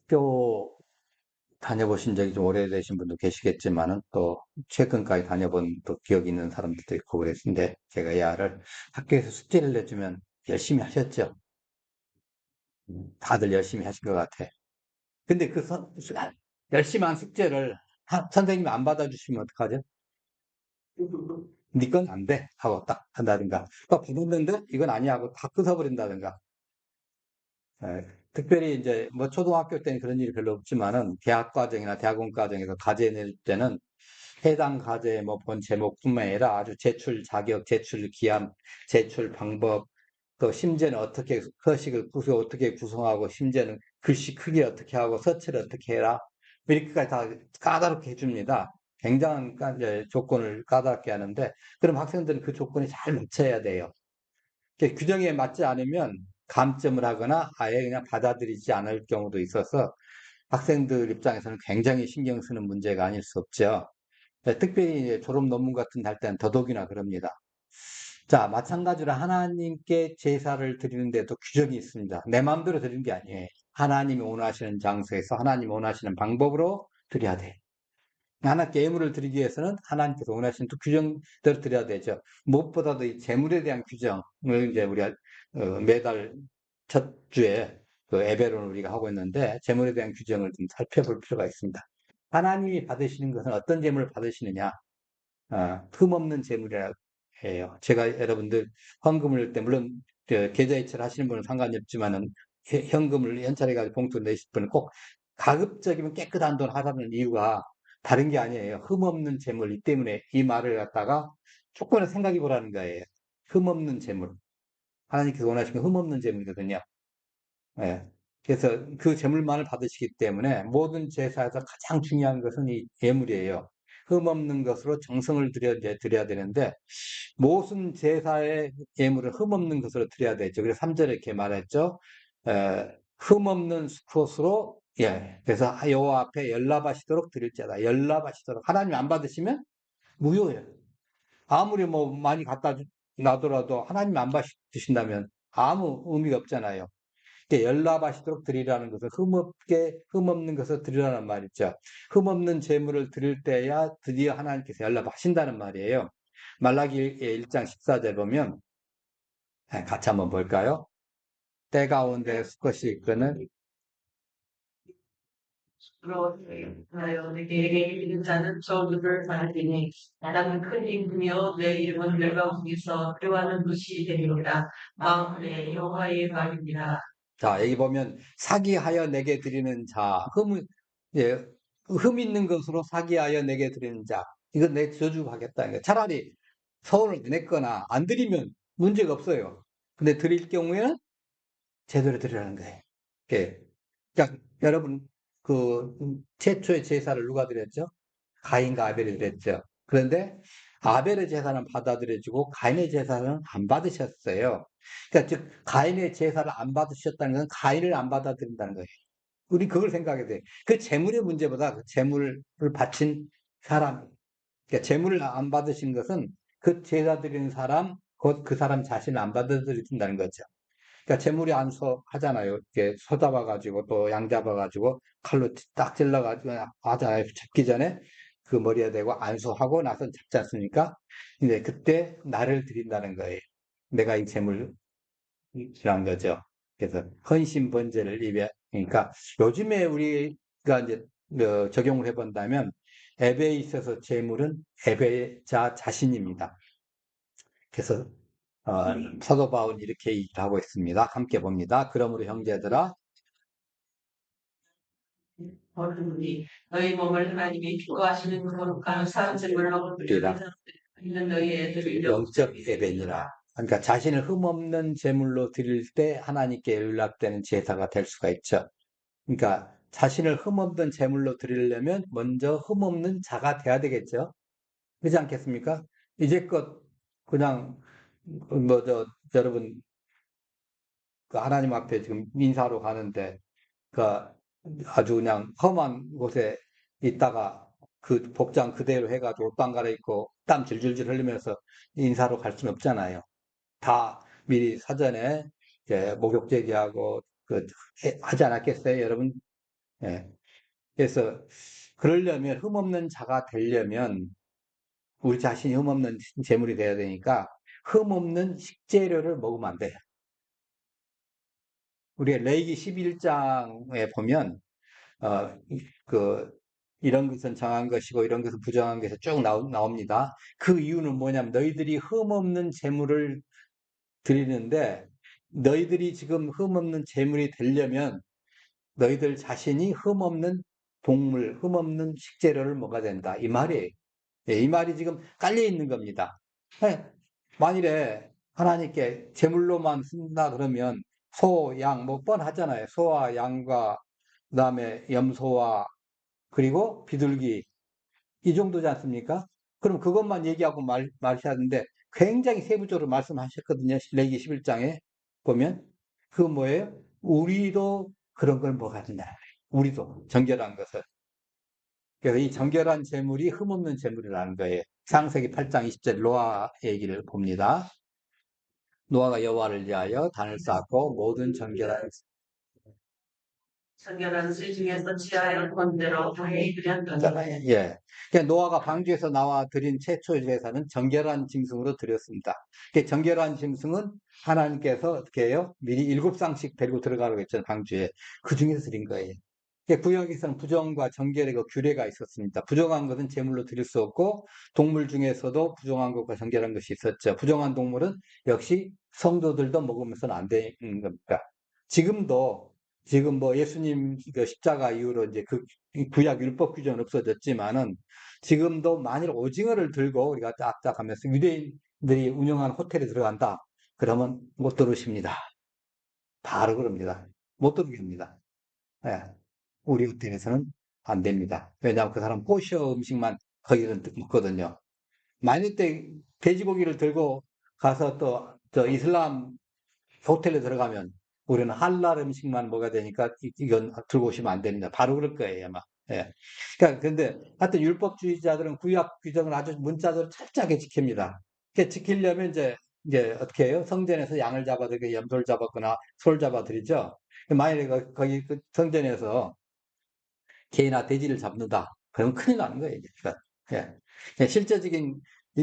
학교 다녀보신 적이 좀 오래되신 분도 계시겠지만은 또 최근까지 다녀본 또 기억이 있는 사람들도 있고 그랬는데 제가 이 아를 학교에서 숙제를 내주면 열심히 하셨죠. 다들 열심히 하신 것 같아. 근데 열심히 한 숙제를 선생님이 안 받아주시면 어떡하죠? 네 건 안 돼. 하고 딱 한다든가. 받았는데 이건 아니야 하고 다 끊어버린다든가. 예, 특별히 이제 뭐 초등학교 때는 그런 일이 별로 없지만은 대학 과정이나 대학원 과정에서 과제 낼 때는 해당 과제의 뭐 본 제목뿐만 아니라 아주 제출 자격, 제출 기한, 제출 방법, 또 심지어는 어떻게 서식을 어떻게 구성하고 심지어는 글씨 크기 어떻게 하고 서체를 어떻게 해라 이렇게까지 다 까다롭게 해줍니다. 굉장한 이제 조건을 까다롭게 하는데 그럼 학생들은 그 조건에 잘 맞춰야 돼요. 규정에 맞지 않으면 감점을 하거나 아예 그냥 받아들이지 않을 경우도 있어서 학생들 입장에서는 굉장히 신경 쓰는 문제가 아닐 수 없죠. 네, 특별히 이제 졸업 논문 같은 할 때는 더더욱이나 그럽니다. 자, 마찬가지로 하나님께 제사를 드리는데도 규정이 있습니다. 내 마음대로 드리는 게 아니에요. 하나님이 원하시는 장소에서 하나님이 원하시는 방법으로 드려야 돼. 하나님께 예물을 드리기 위해서는 하나님께서 원하시는 또 규정대로 드려야 되죠. 무엇보다도 이 재물에 대한 규정을 이제 우리가 매달 첫 주에 그 예배론을 우리가 하고 있는데 재물에 대한 규정을 좀 살펴볼 필요가 있습니다. 하나님이 받으시는 것은 어떤 재물을 받으시느냐? 흠없는 재물이라고 해요. 제가 여러분들 헌금을 낼 때 물론 계좌이체를 하시는 분은 상관이 없지만은 현금을 연찰해가지고 봉투 내실 분은 꼭 가급적이면 깨끗한 돈 하라는 이유가 다른 게 아니에요. 흠없는 재물 이 때문에 이 말을 갖다가 조금은 생각해 보라는 거예요. 흠없는 재물. 하나님께서 원하시는 건 흠없는 재물이거든요. 예. 그래서 그 제물만을 받으시기 때문에 모든 제사에서 가장 중요한 것은 이 예물이에요. 흠없는 것으로 정성을 드려야 되는데 모든 제사의 예물은 흠없는 것으로 드려야 되죠. 그래서 3절에 이렇게 말했죠. 흠없는 수컷으로 예. 그래서 여호와 앞에 열납하시도록 드릴지어다. 열납하시도록 하나님 안 받으시면 무효예요. 아무리 뭐 많이 갖다 놔더라도 하나님 안 받으신다면 아무 의미가 없잖아요. 열납하시도록 드리라는 것은 흠없는 것을 드리라는 말이죠. 흠없는 재물을 드릴 때야 드디어 하나님께서 열납하신다는 말이에요. 말라기 1장 14절 보면 같이 한번 볼까요? 때 가운데 수컷이 있거는 그러하여 내게 이르는 자는 저주를 받으리니 나는 큰 임금이요 내 이름은 멸망중에서 그와는 무시되리로다. 마음에 여호와의 말입니다. 자, 여기 보면 사기하여 내게 드리는 자, 예, 흠 있는 것으로 사기하여 내게 드리는 자. 이건 내 저주하겠다. 차라리 서울을 냈거나 안 드리면 문제가 없어요. 근데 드릴 경우에는 제대로 드리라는 거예요. 예. 그러니까 여러분 그 최초의 제사를 누가 드렸죠? 가인과 아벨이 드렸죠. 그런데 아벨의 제사는 받아들여지고 가인의 제사는 안 받으셨어요. 그러니까 즉 가인의 제사를 안 받으셨다는 건 가인을 안 받아들인다는 거예요. 우리 그걸 생각해야 돼. 그 재물의 문제보다 그 재물을 바친 사람, 그러니까 재물을 안 받으신 것은 그 제사 드리는 사람, 곧 그 사람 자신을 안 받아들인다는 거죠. 그러니까 재물이 안서하잖아요. 이렇게 소 잡아가지고 또 양 잡아가지고 칼로 딱 찔러가지고 하잖아요. 잡기 전에 그 머리에 대고 안수하고 나서 잡지 않습니까? 근데 그때 나를 드린다는 거예요. 내가 이 재물이란 거죠. 그래서 헌신 번제를 그러니까 요즘에 우리가 이제 적용을 해본다면 예배에 있어서 재물은 예배자 자신입니다. 그래서 사도 바울은 이렇게 얘기를 하고 있습니다. 함께 봅니다. 그러므로 형제들아 어른이 너희 몸을 하나님이 기뻐하시는 거룩한 사제물로 드리라. 있는 너희 애들을 영적 예배니라. 그러니까 자신을 흠없는 제물로 드릴 때 하나님께 연락되는 제사가 될 수가 있죠. 그러니까 자신을 흠없는 제물로 드리려면 먼저 흠없는 자가 돼야 되겠죠. 그렇지 않겠습니까? 이제껏 그냥 여러분 그 하나님 앞에 지금 인사로 가는데 그 아주 그냥 험한 곳에 있다가 그 복장 그대로 해가지고 옷도 갈아입고 땀 질질질 흘리면서 인사로 갈 수는 없잖아요. 다 미리 사전에 이제 목욕 제기하고 하지 않았겠어요, 여러분? 예. 그래서 그러려면 흠없는 자가 되려면 우리 자신이 흠없는 재물이 돼야 되니까 흠없는 식재료를 먹으면 안 돼요. 우리가 레위기 11장에 보면 어, 그 이런 것은 정한 것이고 이런 것은 부정한 것이 쭉 나옵니다. 그 이유는 뭐냐면 너희들이 흠없는 재물을 드리는데 너희들이 지금 흠없는 재물이 되려면 너희들 자신이 흠없는 동물, 흠없는 식재료를 먹어야 된다. 이 말이에요. 예, 이 말이 지금 깔려 있는 겁니다. 예, 만일에 하나님께 제물로만 쓴다 그러면 소, 양, 뭐 뻔하잖아요. 소와 양과 그다음에 염소와 그리고 비둘기 이 정도지 않습니까? 그럼 그것만 얘기하고 말하셨는데 굉장히 세부적으로 말씀하셨거든요. 레위기 11장에 보면 그 뭐예요? 우리도 그런 걸 먹어야 된다. 우리도 정결한 것을. 그래서 이 정결한 재물이 흠없는 재물이라는 거예요. 창세기 8장 20절 노아 얘기를 봅니다. 노아가 여호와를 위하여 단을 쌓고 모든 정결한 정결한 술 중에서 취하여 본대로 당연히 드렸더니 잖아요. 예. 그러니까 노아가 방주에서 나와 드린 최초 제사는 정결한 짐승으로 드렸습니다. 정결한 짐승은 하나님께서 어떻게 해요? 미리 7쌍씩 데리고 들어가라고 했잖아요, 방주에. 그 중에서 드린 거예요. 구약에서는 부정과 정결의 그 규례가 있었습니다. 부정한 것은 제물로 드릴 수 없고 동물 중에서도 부정한 것과 정결한 것이 있었죠. 부정한 동물은 역시 성도들도 먹으면서는 안 되는 겁니다. 지금도 지금 뭐 예수님 그 십자가 이후로 이제 그 구약 율법 규정은 없어졌지만은 지금도 만일 오징어를 들고 우리가 짝짝 하면서 유대인들이 운영하는 호텔에 들어간다. 그러면 못 들으십니다. 바로 그럽니다. 못 들게 합니다. 예. 우리 호텔에서는 안 됩니다. 왜냐하면 그 사람 코셔 음식만 거기서 먹거든요. 만일 때 돼지고기를 들고 가서 또 저 이슬람 호텔에 들어가면 우리는 할랄 음식만 먹어야 되니까 이건 들고 오시면 안 됩니다. 바로 그럴 거예요, 아마. 예. 그러니까 근데 하여튼 율법주의자들은 구약 규정을 아주 문자적으로 철저하게 지킵니다. 지키려면 이제 어떻게 해요? 성전에서 양을 잡아들고 염소를 잡았거나 소를 잡아들이죠. 만약에 거기 그 성전에서 개나 돼지를 잡는다. 그러면 큰일 나는 거예요, 이제. 그러니까, 실제적인,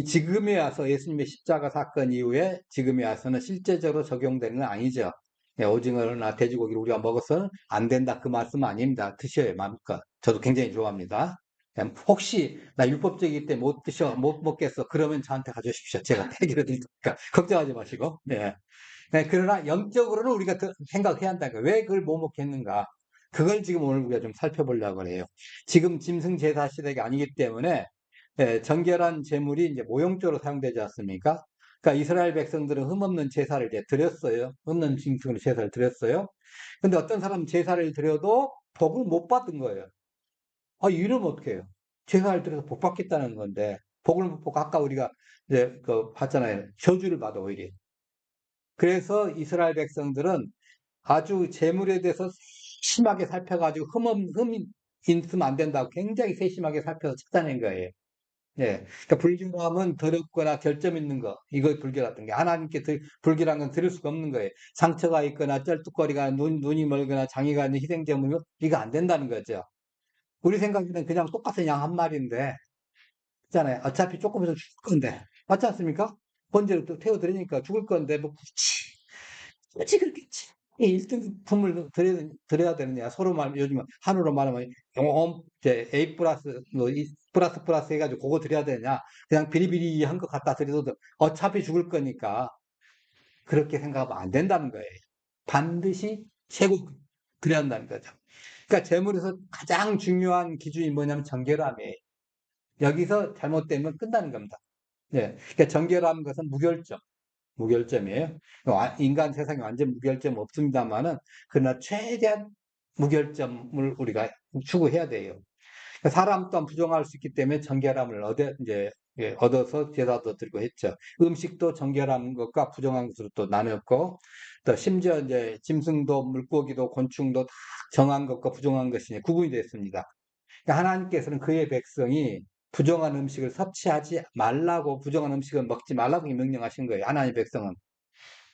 지금에 와서 예수님의 십자가 사건 이후에 지금에 와서는 실제적으로 적용되는 건 아니죠. 오징어나 돼지고기를 우리가 먹어서는 안 된다. 그 말씀은 아닙니다. 드셔요, 마음껏. 저도 굉장히 좋아합니다. 혹시 나 율법적이기 때문에 못 먹겠어. 그러면 저한테 가져오십시오. 제가 해결해 드릴 테니까. 걱정하지 마시고. 네. 그러나 영적으로는 우리가 생각해야 한다는 거예요. 왜 그걸 못 먹겠는가? 그걸 지금 오늘 우리가 좀 살펴보려고 해요. 지금 짐승 제사 시대가 아니기 때문에 정결한 제물이 이제 모형적으로 사용되지 않습니까? 그러니까 이스라엘 백성들은 흠없는 제사를 이제 드렸어요. 흠없는 짐승으로 제사를 드렸어요. 근데 어떤 사람 제사를 드려도 복을 못 받은 거예요. 이러면 어떻게 해요? 제사를 드려서 복 받겠다는 건데 복을 못 받고 아까 우리가 이제 그 봤잖아요. 저주를 받아 오히려. 그래서 이스라엘 백성들은 아주 재물에 대해서 심하게 살펴가지고 흠이 있으면 안 된다고 굉장히 세심하게 살펴서 찾아낸 거예요. 예. 그러니까 불결함은 더럽거나 결점 있는 거. 이거 불결했던 게 하나님께 불결한 건 드릴 수가 없는 거예요. 상처가 있거나 쩔뚝거리가 눈이 멀거나 장애가 있는 희생제물은 이거 안 된다는 거죠. 우리 생각에는 그냥 똑같은 양 한 마리인데 있잖아요. 어차피 조금 있으면 죽을 건데. 맞지 않습니까? 번제로 또 태워드리니까 죽을 건데, 뭐, 굳이 그렇게 이 1등품을 드려야 되느냐. 서로 요즘 한우로 말하면, 이제 A 플러스, 뭐, 플러스 해가지고 그거 드려야 되냐. 그냥 비리비리한 거 갖다 드려도 어차피 죽을 거니까 그렇게 생각하면 안 된다는 거예요. 반드시 최고 드려야 한다는 거죠. 그러니까 재물에서 가장 중요한 기준이 뭐냐면 정결함이에요. 여기서 잘못되면 끝나는 겁니다. 네. 그러니까 정결한 것은 무결점이에요. 인간 세상에 완전 무결점 없습니다만은, 그러나 최대한 무결점을 우리가 추구해야 돼요. 그러니까 사람 또한 부정할 수 있기 때문에 정결함을 얻어서 제사도 드리고 했죠. 음식도 정결한 것과 부정한 것으로 또 나눴고, 또 심지어 이제 짐승도 물고기도 곤충도 다 정한 것과 부정한 것이 구분이 됐습니다. 그러니까 하나님께서는 그의 백성이 부정한 음식을 섭취하지 말라고 부정한 음식을 먹지 말라고 명령하신 거예요. 하나님의 백성은.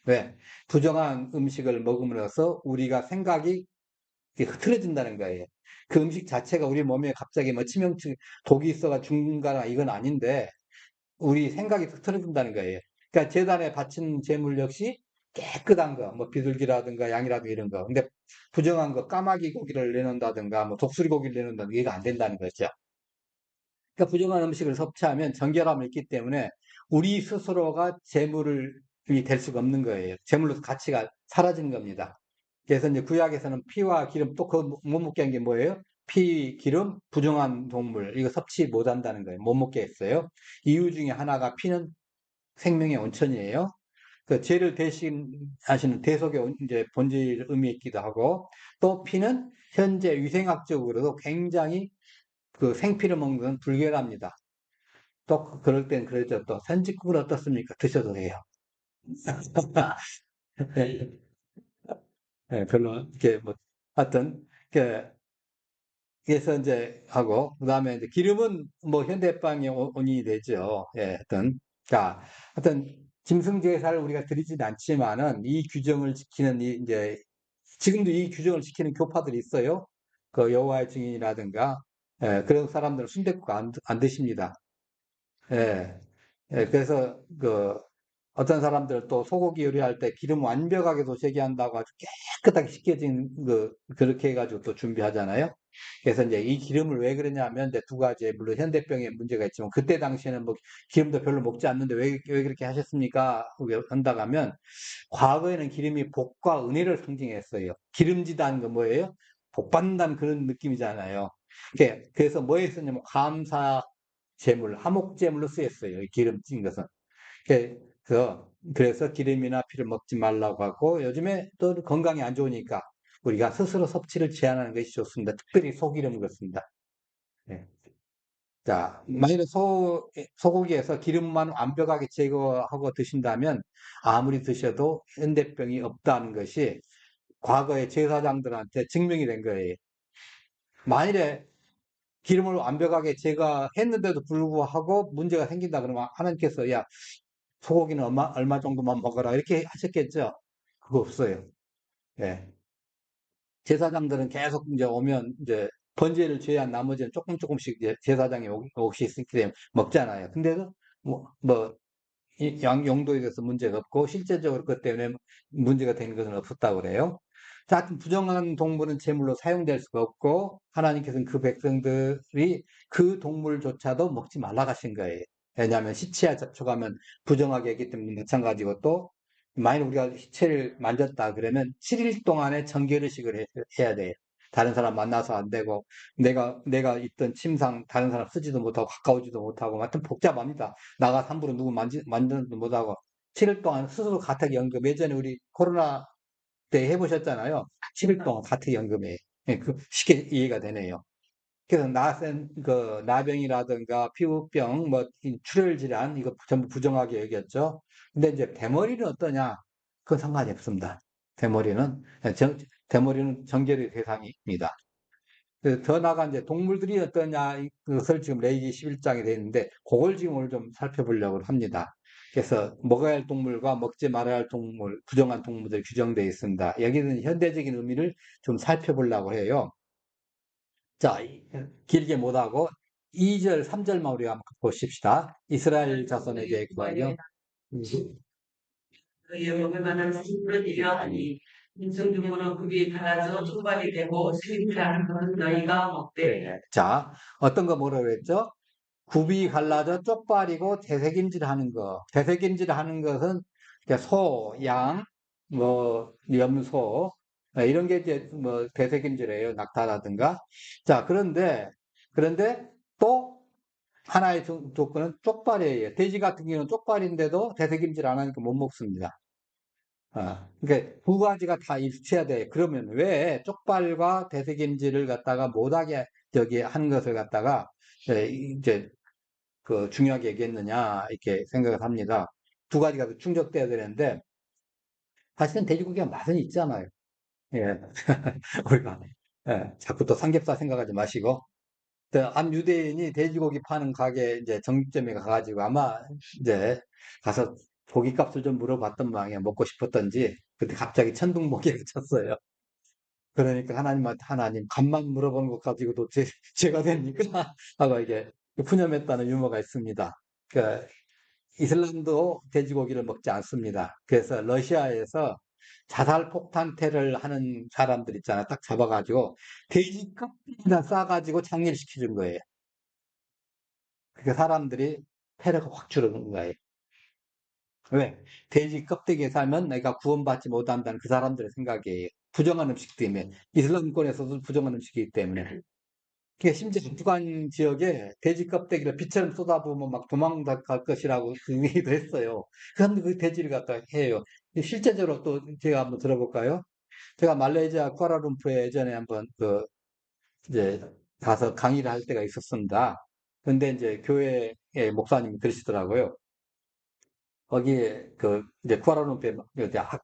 왜? 부정한 음식을 먹음으로써 우리가 생각이 이게 흐트러진다는 거예요. 그 음식 자체가 우리 몸에 갑자기 뭐 치명적 독이 있어가 죽는거나 이건 아닌데 우리 생각이 흐트러진다는 거예요. 그러니까 제단에 바친 제물 역시 깨끗한 거, 뭐 비둘기라든가 양이라든가 이런 거. 근데 부정한 거, 까마귀 고기를 내놓는다든가 뭐 독수리 고기를 내놓는다든가 이게 안 된다는 거죠. 그러니까 부정한 음식을 섭취하면 정결함을 잃기 때문에 우리 스스로가 제물이 될 수가 없는 거예요. 제물로서 가치가 사라지는 겁니다. 그래서 이제 구약에서는 피와 기름 또 그 못 먹게 한 게 뭐예요? 피, 기름, 부정한 동물 이거 섭취 못 한다는 거예요. 못 먹게 했어요. 이유 중에 하나가 피는 생명의 온천이에요. 그 죄를 대신하시는 대속의 이제 본질 의미 있기도 하고 또 피는 현재 위생학적으로도 굉장히 그 생피를 먹는 건 불결합니다. 또 그럴 땐 그러죠. 또 선짓국은 어떻습니까? 드셔도 돼요. 예, 예, 별로 이렇게 뭐 하여튼 그 그래서 이제 하고 그다음에 이제 기름은 뭐 현대빵의 온이 되죠. 예, 하여튼 자, 하여튼 짐승 제사를 우리가 드리진 않지만은 이 규정을 지키는 이제 지금도 이 규정을 지키는 교파들이 있어요. 그 여호와의 증인이라든가 예, 그런 사람들은 순댓국 안 드십니다. 예. 예, 그래서 그 어떤 사람들 또 소고기 요리할 때 기름 완벽하게 도색이 한다고 아주 깨끗하게 씻겨진 그렇게 해가지고 또 준비하잖아요. 그래서 이제 이 기름을 왜 그러냐면 이제 두 가지 물론 현대병에 문제가 있지만 그때 당시에는 뭐 기름도 별로 먹지 않는데 왜 그렇게 하셨습니까? 한다고 하면 과거에는 기름이 복과 은혜를 상징했어요. 기름지다는 건 뭐예요? 복 받는다는 그런 느낌이잖아요. 그래서 뭐에 쓰냐면 감사 제물, 화목제물로 쓰였어요. 이 기름진 것은. 그래서 기름이나 피를 먹지 말라고 하고 요즘에 또 건강에 안 좋으니까 우리가 스스로 섭취를 제한하는 것이 좋습니다. 특별히 소기름 그렇습니다. 예. 자, 만일에 소고기에서 기름만 완벽하게 제거하고 드신다면 아무리 드셔도 현대병이 없다는 것이 과거의 제사장들한테 증명이 된 거예요. 만일에 기름을 완벽하게 제거했는데도 불구하고 문제가 생긴다 그러면 하나님께서 야 소고기는 얼마 정도만 먹어라 이렇게 하셨겠죠? 그거 없어요. 예. 제사장들은 계속 이제 오면 이제 번제를 제한 나머지는 조금씩 이제 제사장이 혹시 있기 때문에 먹잖아요. 근데도 뭐 용도에 대해서 문제가 없고 실제적으로 그것 때문에 문제가 되는 것은 없었다고 그래요. 자, 하여튼 부정한 동물은 제물로 사용될 수가 없고 하나님께서는 그 백성들이 그 동물조차도 먹지 말라 하신 거예요. 왜냐하면 시체와 접촉하면 부정하게 했기 때문에 마찬가지고 또 만약 우리가 시체를 만졌다 그러면 7일 동안의 정결의식을 해야 돼요. 다른 사람 만나서 안 되고 내가 있던 침상 다른 사람 쓰지도 못하고 가까우지도 못하고 하여튼 복잡합니다. 나가 함부로 누구 만지도 못하고 7일 동안 스스로 가택연금 예전에 우리 코로나 때 해보셨잖아요. 7일 동안 가택연금에 예, 그 쉽게 이해가 되네요. 그래서 나병이라든가 피부병, 뭐 출혈 질환 이거 전부 부정하게 여겼죠. 근데 이제 대머리는 어떠냐? 그건 상관이 없습니다. 대머리는 대머리는 정결의 대상입니다. 더 나아가 이제 동물들이 어떠냐 그것을 지금 레이기 11장에 되어 있는데 그걸 지금 오늘 좀 살펴보려고 합니다. 그래서 먹어야 할 동물과 먹지 말아야 할 동물, 부정한 동물들이 규정되어 있습니다. 여기는 현대적인 의미를 좀 살펴보려고 해요. 자, 길게 못하고 2절, 3절만 우리가 한번 보십시다. 이스라엘 자손에게 구하여 그의 먹을 만한 식물을 이려 하니 인생 중으로 급이 달아져 족발이 되고 슬림이라는 것은 너희가 먹되. 자, 어떤 거 뭐라고 그랬죠? 굽이 갈라져 쪽발이고 되새김질 하는 거. 되새김질 하는 것은 이제 소, 양, 뭐, 염소, 이런 게 이제 뭐 되새김질이에요. 낙타라든가. 자, 그런데 또 하나의 조건은 쪽발이에요. 돼지 같은 경우는 쪽발인데도 되새김질 안 하니까 못 먹습니다. 그러니까 두 가지가 다 일치해야 돼. 그러면 왜 쪽발과 되새김질을 갖다가 못하게 저기 한 것을 갖다가 이제 그 중요하게 얘기했느냐 이렇게 생각을 합니다. 두 가지가 충족돼야 되는데 사실은 돼지고기가 맛은 있잖아요. 예, 우리가 자꾸 또 삼겹살 생각하지 마시고 한 유대인이 돼지고기 파는 가게 이제 정육점에 가가지고 아마 이제 가서 고깃값을 좀 물어봤던 모양이야. 먹고 싶었던지. 근데 갑자기 천둥번개가 쳤어요. 그러니까 하나님한테 하나님 값만 물어보는 것 가지고도 죄가 됩니까? 하고 이게 푸념했다는 유머가 있습니다. 그 이슬람도 돼지고기를 먹지 않습니다. 그래서 러시아에서 자살 폭탄테러를 하는 사람들 있잖아요. 딱 잡아가지고 돼지 껍데기나 싸가지고 장례시켜 준 거예요. 그러니까 사람들이 테러가 확 줄어든 거예요. 왜? 돼지 껍데기에 살면 내가 구원받지 못한다는 그 사람들의 생각이에요. 부정한 음식 때문에. 이슬람권에서도 부정한 음식이기 때문에. 그러니까 심지어 아프간 지역에 돼지 껍데기를 비처럼 쏟아부으면 막 도망갈 것이라고 그 얘기도 했어요. 그런데 그 돼지를 갖다 해요. 실제적으로 또 제가 한번 들어볼까요? 제가 말레이시아 쿠알라룸푸르에 예전에 한번 이제 가서 강의를 할 때가 있었습니다. 근데 이제 교회의 목사님이 그러시더라고요. 거기에 이제 쿠알라룸푸르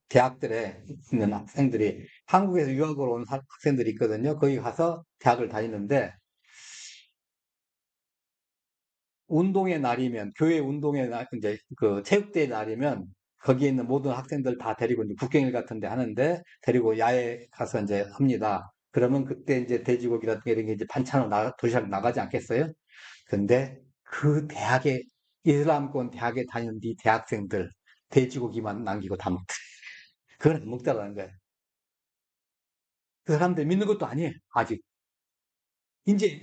대학들에 있는 학생들이 한국에서 유학으로 온 학생들이 있거든요. 거기 가서 대학을 다니는데 운동의 날이면, 교회 운동의 날, 이제 체육대회 날이면, 거기에 있는 모든 학생들 다 데리고 이제 국경일 같은 데 하는데, 데리고 야외 가서 이제 합니다. 그러면 그때 이제 돼지고기라든가 이런 게 이제 반찬으로 도시락 나가지 않겠어요? 근데 그 대학에, 이슬람권 대학에 다니는 이 대학생들, 돼지고기만 남기고 다 먹더라. 그건 안 먹더라는 거예요. 그 사람들 믿는 것도 아니에요. 아직. 이제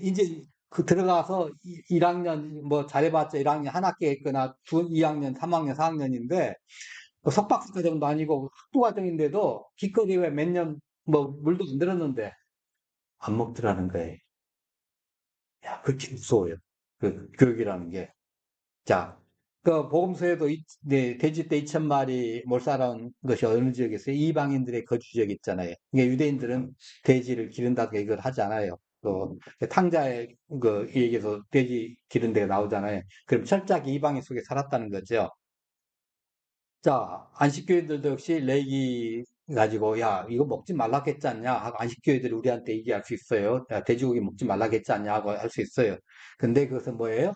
들어가서 1학년 뭐 잘해봤자 1학년 한 학기에 있거나 2학년, 3학년, 4학년인데 석박사 과정도 아니고 학부 과정인데도 기껏 왜 몇 년 뭐 물도 안 들었는데 안 먹더라는 거예요. 야, 그렇게 무서워요. 그 교육이라는 게. 자, 그 보험소에도 네, 돼지떼 2,000마리 몰살한 것이 어느 지역에 있어요? 이방인들의 거주 지역이 있잖아요. 이게 유대인들은 돼지를 기른다든가 이걸 하지 않아요. 또 탕자의 이 얘기에서 돼지 기른 데가 나오잖아요. 그럼 철저하게 이방인 속에 살았다는 거죠. 자, 안식교회들도 역시 레기 가지고 야 이거 먹지 말라겠지 않냐 하고 안식교회들이 우리한테 얘기할 수 있어요. 야, 돼지고기 먹지 말라겠지 않냐 하고 할 수 있어요. 근데 그것은 뭐예요?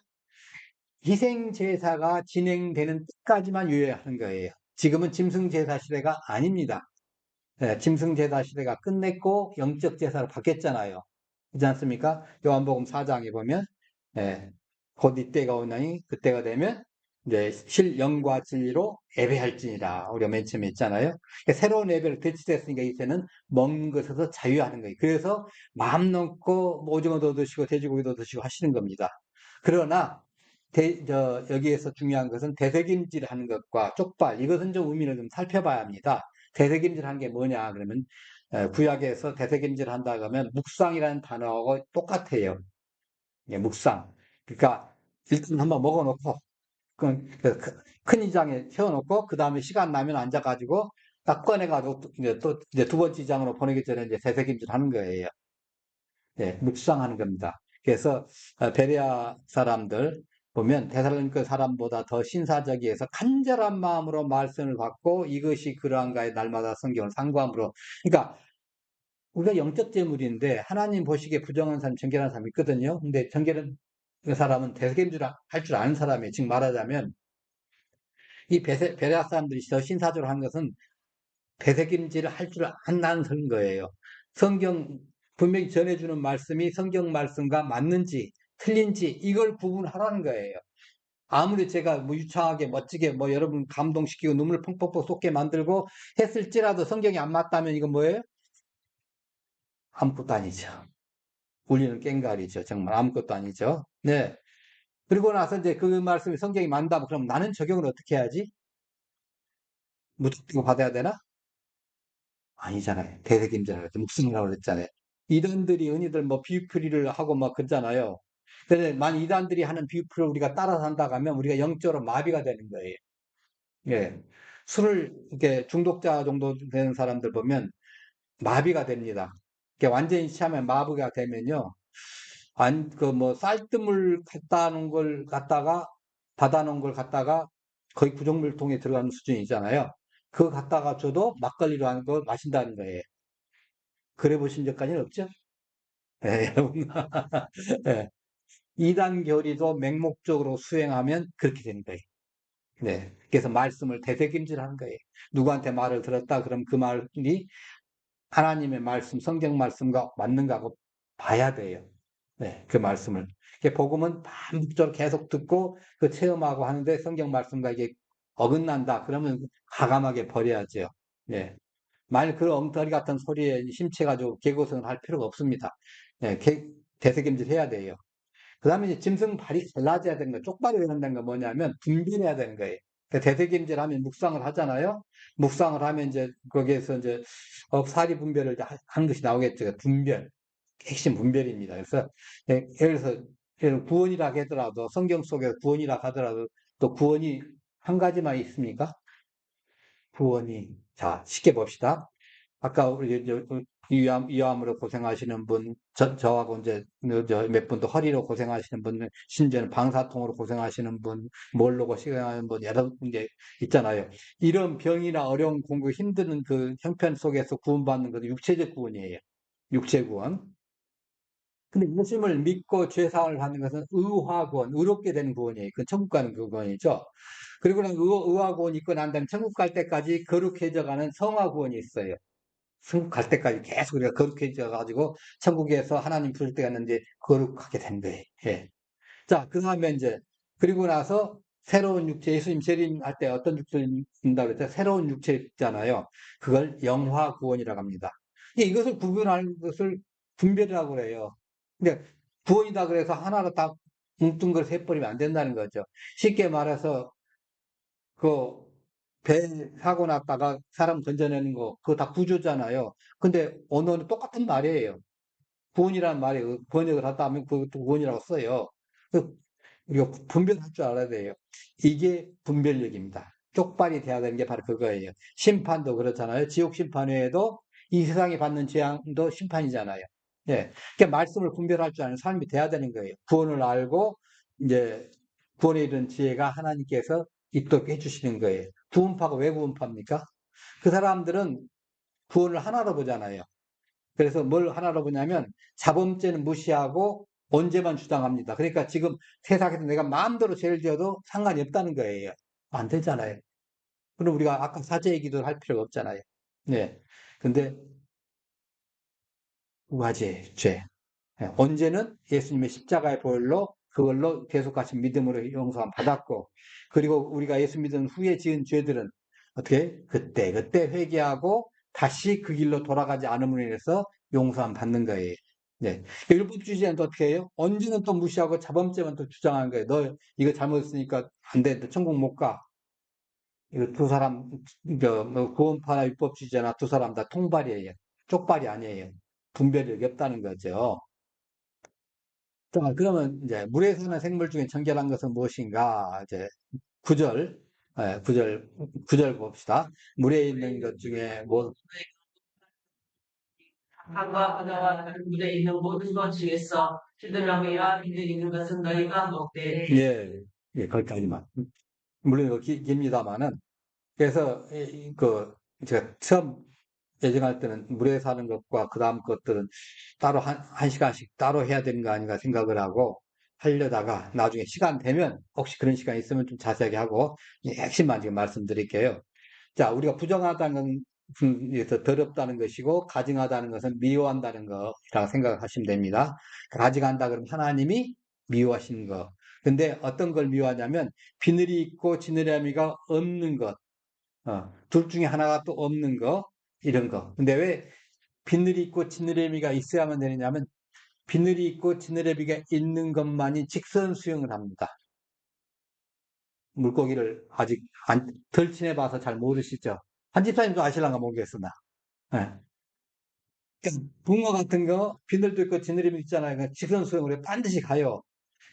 희생 제사가 진행되는 때까지만 유예하는 거예요. 지금은 짐승 제사 시대가 아닙니다. 예, 짐승 제사 시대가 끝냈고 영적 제사로 바뀌었잖아요. 그렇지 않습니까? 요한복음 4장에 보면 예, 곧 이때가 오나니 그때가 되면 이제 실영과 진리로 예배할지니라 우리가 맨 처음에 했잖아요. 그러니까 새로운 예배를 대치됐으니까 이제는 먹는 것에서 자유하는 거예요. 그래서 마음 놓고 뭐 오징어도 드시고 돼지고기도 드시고 하시는 겁니다. 그러나 여기에서 중요한 것은 대세김질 하는 것과 쪽발 이것은 좀 의미를 좀 살펴봐야 합니다. 대세김질 한 게 뭐냐 그러면 구약에서 대세김질 한다 그러면 묵상이라는 단어하고 똑같아요. 예, 묵상. 그러니까 일단 한번 먹어놓고 큰 이장에 세워놓고 그 다음에 시간 나면 앉아가지고 딱 꺼내가지고 이제 두 번째 이장으로 보내기 전에 이제 대세김질 하는 거예요. 예, 묵상하는 겁니다. 그래서 베레아 사람들 보면 데살로니가 사람보다 더 신사적이어서 간절한 마음으로 말씀을 받고 이것이 그러한가에 날마다 성경을 상고함으로. 그러니까 우리가 영적 재물인데 하나님 보시기에 부정한 사람, 정결한 사람이 있거든요. 근데 정결한 그 사람은 대세김질 할 줄 아는 사람이에요. 즉 말하자면 이 베레아 사람들이 더 신사적으로 한 것은 되새김질을 할 줄 안다는 거예요. 성경 분명히 전해주는 말씀이 성경 말씀과 맞는지 틀린지 이걸 구분하라는 거예요. 아무리 제가 뭐 유창하게 멋지게 뭐 여러분 감동시키고 눈물 펑펑펑 쏟게 만들고 했을지라도 성경이 안 맞다면 이건 뭐예요? 아무것도 아니죠. 우리는 깽가리죠. 정말 아무것도 아니죠. 네. 그리고 나서 이제 그 말씀이 성경이 맞다. 그럼 나는 적용을 어떻게 해야지? 무조건 받아야 되나? 아니잖아요. 대세김자라고 묵승이라고 그랬잖아요. 이단들이 은희들 뭐 비유풀이를 하고 막 그러잖아요. 근데 만약 이단들이 하는 비유풀을 우리가 따라서 한다고 하면 우리가 영적으로 마비가 되는 거예요. 예. 술을 이렇게 중독자 정도 되는 사람들 보면 마비가 됩니다. 이게 완전히 취하면 마비가 되면요. 뭐 쌀뜨물 갖다 놓은 걸 갖다가 받아 놓은 걸 갖다가 거의 구정물통에 들어가는 수준이잖아요. 그거 갖다가 줘도 막걸리로 하는 거 마신다는 거예요. 그래 보신 적까지는 없죠? 예, 여러분. 예. 이단 교리도 맹목적으로 수행하면 그렇게 되는 거예요. 네. 그래서 말씀을 되새김질하는 거예요. 누구한테 말을 들었다 그럼 그 말이 하나님의 말씀, 성경 말씀과 맞는가 하고 봐야 돼요. 네, 그 말씀을. 복음은 반복적으로 계속 듣고 그 체험하고 하는데 성경 말씀과 이게 어긋난다. 그러면 과감하게 버려야죠. 네. 만일 그 엉터리 같은 소리에 심취해가지고 개고생을 할 필요가 없습니다. 네, 되새김질 해야 돼요. 그 다음에 이제 짐승 발이 갈라져야 되는 거, 쪽발이 된다는 건 뭐냐면 분별해야 되는 거예요. 되새김질 하면 묵상을 하잖아요. 묵상을 하면 이제 거기에서 이제 사리 분별을 한 것이 나오겠죠. 분별. 핵심 분별입니다. 그래서 예를 들어서 구원이라 하더라도 성경 속에 구원이라 하더라도 또 구원이 한 가지만 있습니까? 구원이 자 쉽게 봅시다. 아까 우리 위암으로 고생하시는 분, 저하고 이제 몇 분도 허리로 고생하시는 분, 심지어는 방사통으로 고생하시는 분, 뭘로 고생하는 분 여러 분 있잖아요. 이런 병이나 어려운 공부 힘드는 그 형편 속에서 구원받는 것은 육체적 구원이에요. 육체 구원. 근데 예수님을 믿고 죄사함을 받는 것은 의화 구원, 의롭게 되는 구원이에요. 그 천국 가는 그 구원이죠. 그리고 의화 구원 있고 난 다음에 천국 갈 때까지 거룩해져 가는 성화 구원이 있어요. 천국 갈 때까지 계속 우리가 거룩해져 가지고 천국에서 하나님 부를 때가 있는데 거룩하게 된 거예요. 예. 자, 그 다음에 이제 그리고 나서 새로운 육체, 예수님 재림할 때 어떤 육체를 입는다고 그랬죠? 새로운 육체 있잖아요. 그걸 영화 구원이라고 합니다. 이것을 구분하는 것을 분별이라고 그래요. 근데 구원이다 그래서 하나로 다 뭉뚱그려서 해버리면 안 된다는 거죠. 쉽게 말해서 그 배 사고 났다가 사람 건져내는 거 그거 다 구조잖아요. 근데 언어는 똑같은 말이에요. 구원이라는 말이 번역을 하다 하면 그것도 구원이라고 써요. 그 우리가 분별할 줄 알아야 돼요. 이게 분별력입니다. 쪽발이 돼야 되는 게 바로 그거예요. 심판도 그렇잖아요. 지옥 심판 외에도 이 세상에 받는 재앙도 심판이잖아요. 예. 그러니까 말씀을 분별할 줄 아는 사람이 돼야 되는 거예요. 구원을 알고 이제 구원에 이른 지혜가 하나님께서 있도록 해주시는 거예요. 구원파가 왜 구원파입니까? 그 사람들은 구원을 하나로 보잖아요. 그래서 뭘 하나로 보냐면 자범죄는 무시하고 언제만 주장합니다. 그러니까 지금 세상에서 내가 마음대로 죄를 지어도 상관이 없다는 거예요. 안 되잖아요. 그럼 우리가 아까 사죄 얘기도 할 필요가 없잖아요. 네. 근데 우화죄, 죄. 예, 언제는 예수님의 십자가의 보혈로 그걸로 계속하신 믿음으로 용서함 받았고, 그리고 우리가 예수 믿은 후에 지은 죄들은 어떻게 그때 회개하고 다시 그 길로 돌아가지 않음으로 인해서 용서함 받는 거예요. 네. 율법주의자는 또 어떻게 해요? 언제는 또 무시하고 자범죄만 또 주장하는 거예요. 너 이거 잘못했으니까 안 돼. 너 천국 못 가. 이거 두 사람, 뭐 구원파나 율법주의자나 두 사람 다 통발이에요. 쪽발이 아니에요. 분별력이 없다는 거죠. 자, 그러면 이제 물에 사는 생물 중에 청결한 것은 무엇인가? 이제 구절, 구절 봅시다. 물에 있는 것 중에 뭐, 강과 바다와 다른 물에 있는 모든 것 중에서 지드러미와 비늘 있는 것은 너희가 먹되 예, 예, 거기까지만. 물론 이거 깁니다만은. 그래서, 제가 처음 예정할 때는 물에 사는 것과 그 다음 것들은 따로 한 시간씩 따로 해야 되는 거 아닌가 생각을 하고 하려다가 나중에 시간 되면 혹시 그런 시간 있으면 좀 자세하게 하고 핵심만 지금 말씀드릴게요. 자, 우리가 부정하다는 것은 더럽다는 것이고 가증하다는 것은 미워한다는 거라고 생각하시면 됩니다. 가증한다 그러면 하나님이 미워하시는 거. 근데 어떤 걸 미워하냐면 비늘이 있고 지느러미가 없는 것. 둘 중에 하나가 또 없는 거, 이런 거. 근데 왜 비늘이 있고 지느러미가 있어야만 되느냐면, 비늘이 있고 지느러미가 있는 것만이 직선 수영을 합니다. 물고기를 아직 덜 친해봐서 잘 모르시죠? 한 집사님도 아실랑가 모르겠으나. 예. 그러니까 붕어 같은 거, 비늘도 있고 지느러미 있잖아요. 그러니까 직선 수영을 해 반드시 가요.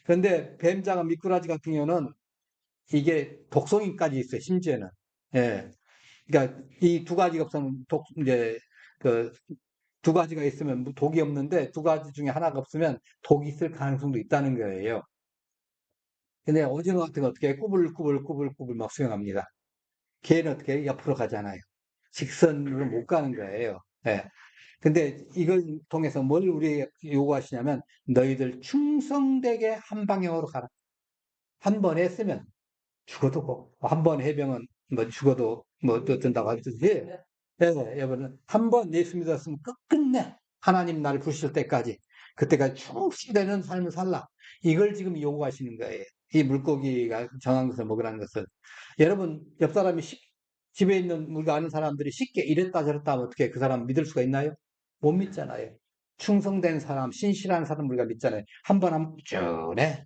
그런데 뱀장어 미꾸라지 같은 경우는 이게 독성인까지 있어요, 심지어는. 예. 그러니까 이 두 가지가 없으면 이제 그 두 가지가 있으면 독이 없는데 두 가지 중에 하나가 없으면 독이 있을 가능성도 있다는 거예요. 근데 오징어 같은 거 어떻게 꾸불꾸불꾸불꾸불 막 수영합니다. 걔는 어떻게 옆으로 가잖아요. 직선으로 못 가는 거예요. 예. 근데 이걸 통해서 뭘 우리 요구하시냐면 너희들 충성되게 한 방향으로 가라. 한 번 했으면 죽어도 한 번 해병은 뭐 죽어도 뭐 어쩐다고 하듯이 여러분 한 번 예수 믿었으면 끝끝내 하나님 나를 부르실 때까지 그때까지 충실되는 삶을 살라. 이걸 지금 요구하시는 거예요. 이 물고기가 정한 것을 먹으라는 것을. 여러분 옆 사람이 집에 있는 우리가 아는 사람들이 쉽게 이랬다 저랬다 하면 어떻게 그 사람 믿을 수가 있나요? 못 믿잖아요. 충성된 사람, 신실한 사람 우리가 믿잖아요. 한 번 하면 꾸준해.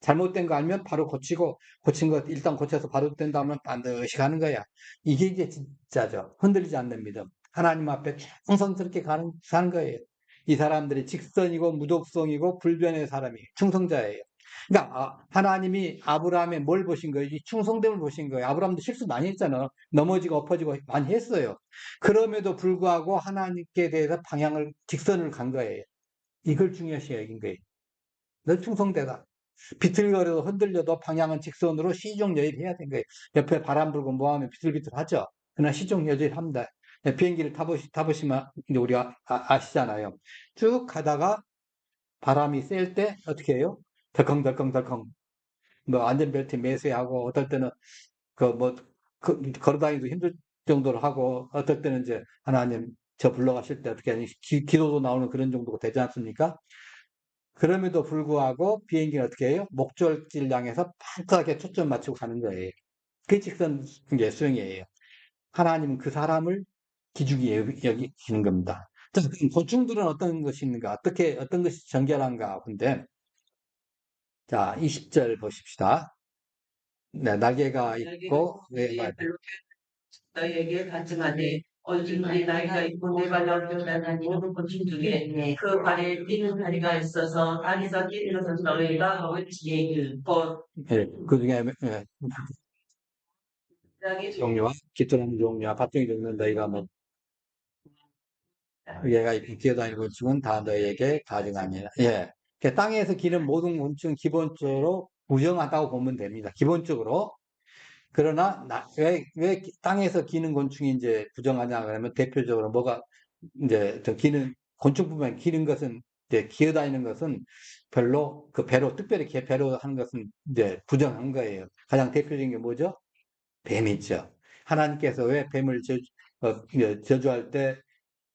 잘못된 거 알면 바로 고치고, 고친 거 일단 고쳐서 바로 된다면 반드시 가는 거야. 이게 이제 진짜죠. 흔들리지 않는 믿음. 하나님 앞에 충성스럽게 사는 거예요. 이 사람들이 직선이고 무독성이고 불변의 사람이 충성자예요. 그러니까 하나님이 아브라함의 뭘 보신 거예요? 이 충성됨을 보신 거예요. 아브라함도 실수 많이 했잖아. 넘어지고 엎어지고 많이 했어요. 그럼에도 불구하고 하나님께 대해서 직선을 간 거예요. 이걸 중요시 여긴 거예요. 너 충성되다. 비틀거려도 흔들려도 방향은 직선으로 시종 여입해야 되는 거예요. 옆에 바람 불고 뭐하면 비틀비틀하죠. 그러나 시종 여입합니다. 비행기를 타보시면 이제 우리가 아시잖아요. 쭉 가다가 바람이 셀 때 어떻게 해요? 덜컹덜컹덜컹 뭐 안전벨트 매수하고 어떨 때는 그뭐 걸어다니기도 힘들 정도로 하고 어떨 때는 이제 하나님 저 불러가실 때 어떻게 하니 기도도 나오는 그런 정도가 되지 않습니까? 그럼에도 불구하고 비행기는 어떻게 해요? 목적지를 향해서 반듯하게 초점 맞추고 가는 거예요. 그게 직선 이제 수행이에요. 하나님은 그 사람을 기중히 여기시는 겁니다. 자, 그럼 곤충들은 어떤 것이 있는가? 어떤 것이 정결한가? 근데, 자, 20절 보십시다. 네, 날개가 있고, 네, 별로 너에게 간증하되 얼든지 나이가 있고 네 발로 뛰어다니는 모든 곤충 중에 그 발에 뛰는 다리가 있어서 다리에서 뛰는 것은 너희가 먹을지니 곧 그 중에 땅의 종류와 깃들한 종류와 밭종이 종류는 너희가 뭐 얘가 기어다니는 곤충은 다 너희에게 가증하니라. 예. 땅에서 기는 모든 곤충은 기본적으로 부정하다고 보면 됩니다. 기본적으로. 그러나 왜 땅에서 기는 곤충이 이제 부정하냐 그러면 대표적으로 뭐가 이제 더 기는 곤충뿐만 기는 것은 이제 기어다니는 것은 별로 그 배로 특별히 배로 하는 것은 이제 부정한 거예요. 가장 대표적인 게 뭐죠? 뱀이죠. 하나님께서 왜 뱀을 저주할 때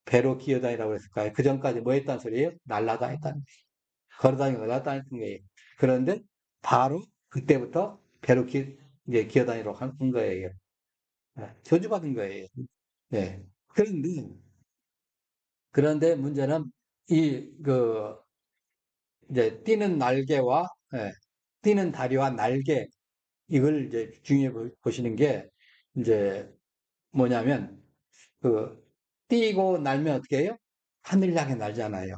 배로 기어다니라고 그랬을까요? 그 전까지 뭐 했단 소리예요? 날라다녔다는 거예요. 걸어다니고 날라다녔던 거예요. 그런데 바로 그때부터 배로 이제 기어다니라고 한 거예요. 저주받은 거예요. 네. 그런데 문제는 이제 뛰는 날개와, 뛰는 다리와 날개, 이걸 이제 중요해 보시는 게, 이제 뭐냐면, 그, 뛰고 날면 어떻게 해요? 하늘 향해 날잖아요.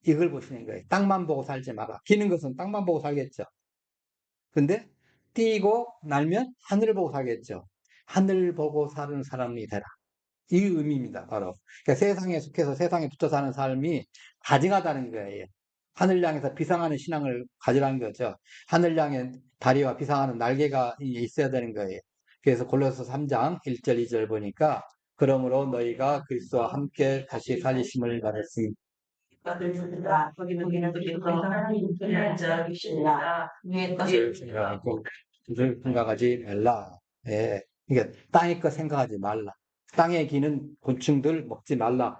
이걸 보시는 거예요. 땅만 보고 살지 마라. 기는 것은 땅만 보고 살겠죠. 근데 뛰고 날면 하늘을 보고 살겠죠. 하늘 보고 사는 사람이 되라. 이 의미입니다, 바로. 그러니까 세상에 속해서 세상에 붙어 사는 삶이 가증하다는 거예요. 하늘 향해서 비상하는 신앙을 가지라는 거죠. 하늘 향해 다리와 비상하는 날개가 있어야 되는 거예요. 그래서 골로새 3장 1절, 2절 보니까 그러므로 너희가 그리스도와 함께 다시 살리심을 받았으니 거기는 그께서 하나님 편에 앉아 계시니라 위에 것을 생각하고 주를 생각하지 말라. 예. 그러니까 땅의 것 생각하지 말라. 땅에 기는 곤충들 먹지 말라.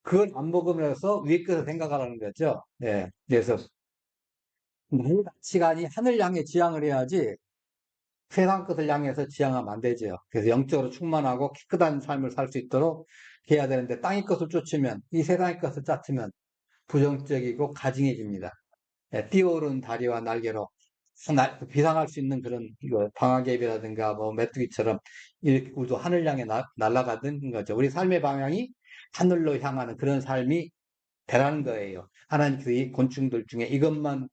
그걸 안 먹으면서 위에 것을 생각하라는 거죠. 예. 그래서 나의 가치관이 하늘 향해 지향을 해야지 세상 것을 향해서 지향하면 안 되죠. 그래서 영적으로 충만하고 깨끗한 삶을 살 수 있도록 해야 되는데 땅의 것을 쫓으면 이 세상의 것을 쫓으면 부정적이고 가증해집니다. 예, 뛰어오른 다리와 날개로 비상할 수 있는 그런 방아개비라든가 뭐 메뚜기처럼 이렇게 우리도 하늘 향해 날아가는 거죠. 우리 삶의 방향이 하늘로 향하는 그런 삶이 되라는 거예요. 하나님께서 이 곤충들 중에 이것만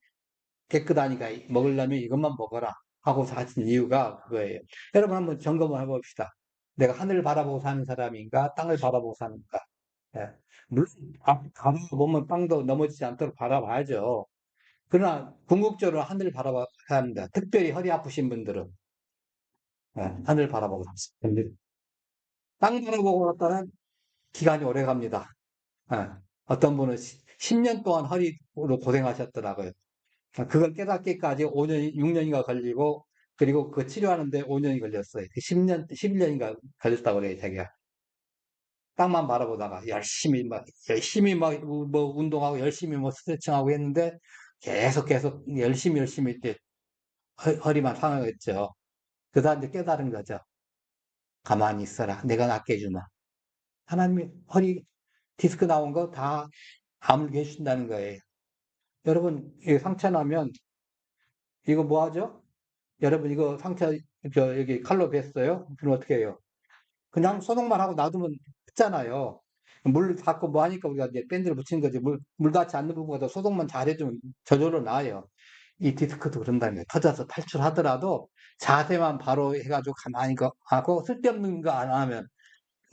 깨끗하니까 먹으려면 이것만 먹어라 하고 하신 이유가 그거예요. 여러분 한번 점검을 해봅시다. 내가 하늘을 바라보고 사는 사람인가 땅을 바라보고 사는가. 예. 물론 가다 보면 빵도 넘어지지 않도록 바라봐야죠. 그러나 궁극적으로 하늘을 바라봐야 합니다. 특별히 허리 아프신 분들은 하늘 바라보고 삽니다. 땅 바라보고 갔다는 기간이 오래 갑니다. 예. 어떤 분은 10년 동안 허리로 고생하셨더라고요. 그걸 깨닫기까지 5년, 6년인가 걸리고 그리고 그 치료하는데 5년이 걸렸어요. 10년, 11년인가 걸렸다고 그래요, 자기가. 땅만 바라보다가 열심히 막, 뭐, 운동하고 열심히 뭐 스트레칭하고 했는데 계속 열심히 이렇게 허리만 상하겠죠. 그러다 이제 깨달은 거죠. 가만히 있어라. 내가 낫게 해주마. 하나님이 허리 디스크 나온 거 다 아물게 해준다는 거예요. 여러분, 이 상처 나면 이거 뭐 하죠? 여러분, 이거 상처, 여기 칼로 뱄어요? 그럼 어떻게 해요? 그냥 소독만 하고 놔두면 끝잖아요. 물 닦고 뭐 하니까 우리가 이제 밴드를 붙이는 거지. 물 닿지 않는 부분보다 소독만 잘 해주면 저절로 나아요. 이 디스크도 그런다는 거예요. 터져서 탈출하더라도 자세만 바로 해가지고 가만히 하고 쓸데없는 거 안 하면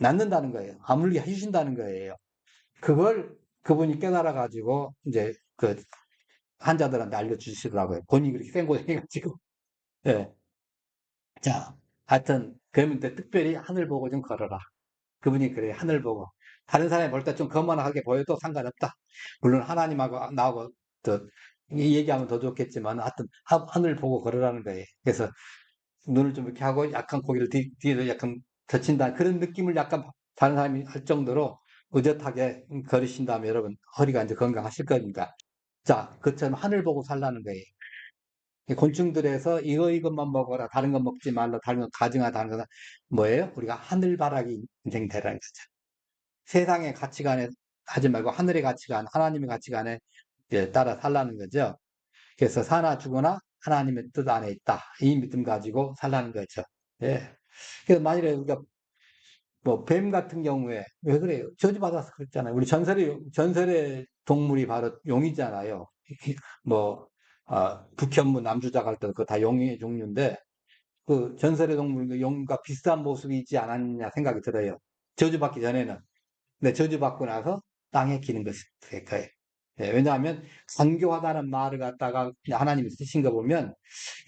낫는다는 거예요. 아물게 해주신다는 거예요. 그걸 그분이 깨달아가지고 이제 그 환자들한테 알려주시더라고요. 본인이 그렇게 생고생해가지고. 예. 자, 하여튼, 그러면 이제 특별히 하늘 보고 좀 걸어라. 그분이 그래, 하늘 보고. 다른 사람이 볼 때 좀 거만하게 보여도 상관없다. 물론 하나님하고 나하고 더, 이 얘기하면 더 좋겠지만, 하여튼, 하늘 보고 걸으라는 거예요. 그래서 눈을 좀 이렇게 하고 약간 고개를 뒤로 약간 젖힌다. 그런 느낌을 약간 다른 사람이 할 정도로 의젓하게 걸으신 다음에 여러분, 허리가 이제 건강하실 거니까. 자, 그처럼 하늘 보고 살라는 거예요. 곤충들에서 이것만 먹어라. 다른 거 먹지 말라. 다른 거 가증하. 다른 거 뭐예요? 우리가 하늘바라기 인생 되라는 거죠. 세상의 가치관에 하지 말고 하늘의 가치관, 하나님의 가치관에 이제 따라 살라는 거죠. 그래서 사나 죽으나 하나님의 뜻 안에 있다. 이 믿음 가지고 살라는 거죠. 예. 그래서 만일에 우리가 뭐 뱀 같은 경우에 왜 그래요? 저주받아서 그랬잖아요. 우리 전설의 동물이 바로 용이잖아요. 뭐 북현무 남주작 할 때도 그거 다 용의 종류인데 그 전설의 동물 그 용과 비슷한 모습이지 않았냐 생각이 들어요. 저주받기 전에는. 근데 저주받고 나서 땅에 기는 것이 될 거예요. 예, 왜냐하면 간교하다는 말을 갖다가 하나님이 쓰신 거 보면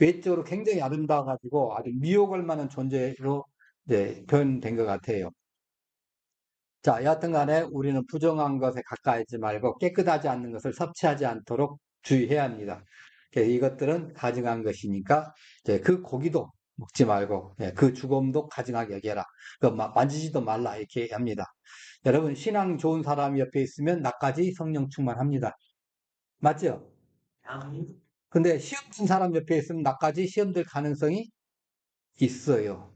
외적으로 굉장히 아름다워가지고 아주 미혹할 만한 존재로 이제 표현된 것 같아요. 자, 여하튼 간에 우리는 부정한 것에 가까이 있지 말고 깨끗하지 않는 것을 섭취하지 않도록 주의해야 합니다. 이것들은 가증한 것이니까 이제 그 고기도 먹지 말고 그 죽음도 가증하게 여겨라. 그 만지지도 말라 이렇게 합니다. 여러분 신앙 좋은 사람이 옆에 있으면 나까지 성령 충만합니다. 맞죠? 근데 시험 친 사람 옆에 있으면 나까지 시험 될 가능성이 있어요.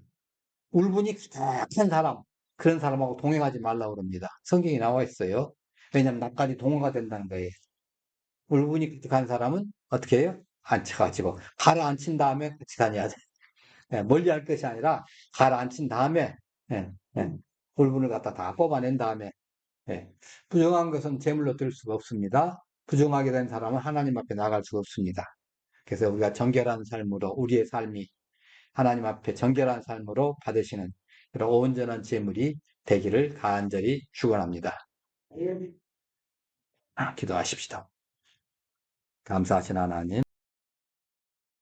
울분이 가득한 사람, 그런 사람하고 동행하지 말라고 그럽니다. 성경에 나와 있어요. 왜냐하면 나까지 동호가 된다는 거예요. 울분이 가득한 사람은 어떻게 해요? 앉혀가지고 가라앉힌 다음에 같이 다녀야 돼. 멀리 할 것이 아니라 가라앉힌 다음에 예, 예, 울분을 갖다 다 뽑아낸 다음에 부정한 것은 제물로 드릴 수가 없습니다. 부정하게 된 사람은 하나님 앞에 나갈 수가 없습니다. 그래서 우리가 정결한 삶으로 우리의 삶이 하나님 앞에 정결한 삶으로 받으시는 그런 온전한 제물이 되기를 간절히 축원합니다. 기도하십시다. 감사하신 하나님.